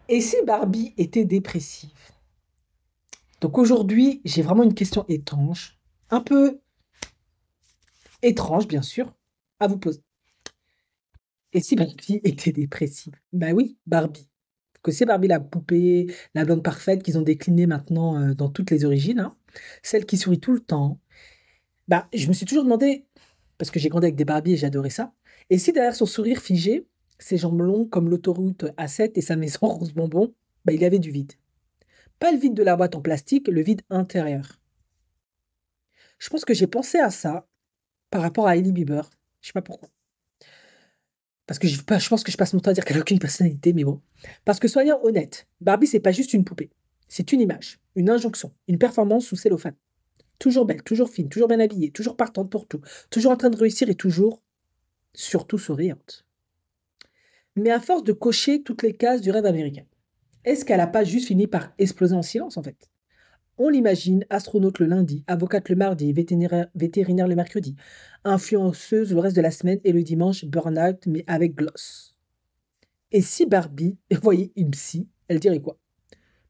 Et si Barbie était dépressive? Donc aujourd'hui, j'ai vraiment une question étrange, un peu étrange bien sûr, à vous poser. Et si Barbie était dépressive? Bah oui, Barbie. Que c'est Barbie la poupée, la blonde parfaite qu'ils ont déclinée maintenant dans toutes les origines, hein. Celle qui sourit tout le temps. Bah, je me suis toujours demandé, parce que j'ai grandi avec des Barbies et j'adorais ça, et si derrière son sourire figé, ses jambes longues comme l'autoroute A7 et sa maison rose bonbon, bah, il y avait du vide. Pas le vide de la boîte en plastique, le vide intérieur. Je pense que j'ai pensé à ça par rapport à Hailey Bieber. Je sais pas pourquoi. Parce que je pense que je passe mon temps à dire qu'elle a aucune personnalité, mais bon. Parce que soyons honnêtes, Barbie, c'est pas juste une poupée. C'est une image, une injonction, une performance sous cellophane. Toujours belle, toujours fine, toujours bien habillée, toujours partante pour tout, toujours en train de réussir et toujours, surtout souriante. Mais à force de cocher toutes les cases du rêve américain, est-ce qu'elle a pas juste fini par exploser en silence en fait? On l'imagine, astronaute le lundi, avocate le mardi, vétérinaire le mercredi, influenceuse le reste de la semaine et le dimanche, burn-out mais avec gloss. Et si Barbie voyait une psy, elle dirait quoi?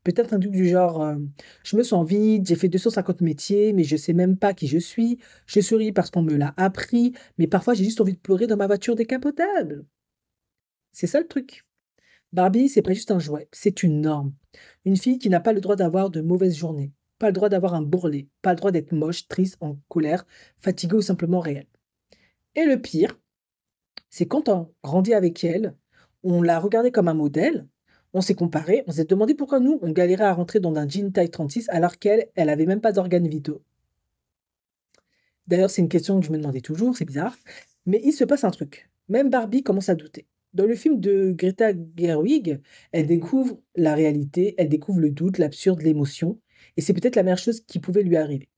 Peut-être un truc du genre je me sens vide, j'ai fait 250 métiers, mais je sais même pas qui je suis. Je souris parce qu'on me l'a appris, mais parfois j'ai juste envie de pleurer dans ma voiture décapotable. C'est ça le truc. Barbie, c'est pas juste un jouet, c'est une norme. Une fille qui n'a pas le droit d'avoir de mauvaises journées, pas le droit d'avoir un bourrelet, pas le droit d'être moche, triste, en colère, fatiguée ou simplement réelle. Et le pire, c'est quand on grandit avec elle, on l'a regardée comme un modèle, on s'est comparé, on s'est demandé pourquoi nous, on galérait à rentrer dans un jean taille 36 alors qu'elle, elle avait même pas d'organes vitaux. D'ailleurs, c'est une question que je me demandais toujours, c'est bizarre. Mais il se passe un truc. Même Barbie commence à douter. Dans le film de Greta Gerwig, elle découvre la réalité, elle découvre le doute, l'absurde, l'émotion. Et c'est peut-être la meilleure chose qui pouvait lui arriver.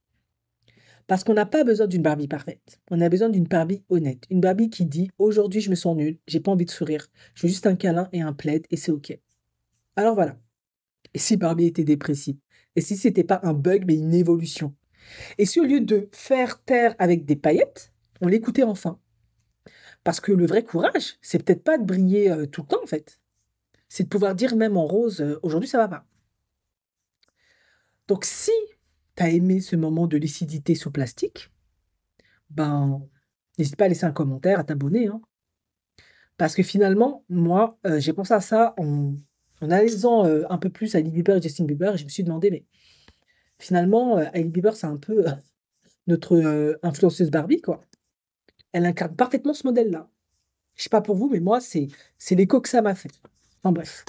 Parce qu'on n'a pas besoin d'une Barbie parfaite. On a besoin d'une Barbie honnête. Une Barbie qui dit aujourd'hui je me sens nulle, j'ai pas envie de sourire, je veux juste un câlin et un plaid et c'est ok. Alors voilà. Et si Barbie était dépressive? Et si c'était pas un bug mais une évolution? Et si au lieu de faire taire avec des paillettes, on l'écoutait enfin? Parce que le vrai courage, c'est peut-être pas de briller tout le temps en fait. C'est de pouvoir dire même en rose, aujourd'hui ça va pas. Donc si t'as aimé ce moment de lucidité sous plastique, ben n'hésite pas à laisser un commentaire, à t'abonner, hein. Parce que finalement, moi, j'ai pensé à ça en analysant un peu plus Hailey Bieber et Justin Bieber, et je me suis demandé, mais finalement, Hailey Bieber, c'est un peu notre influenceuse Barbie, quoi. Elle incarne parfaitement ce modèle-là. Je sais pas pour vous, mais moi, c'est l'écho que ça m'a fait. Enfin bref.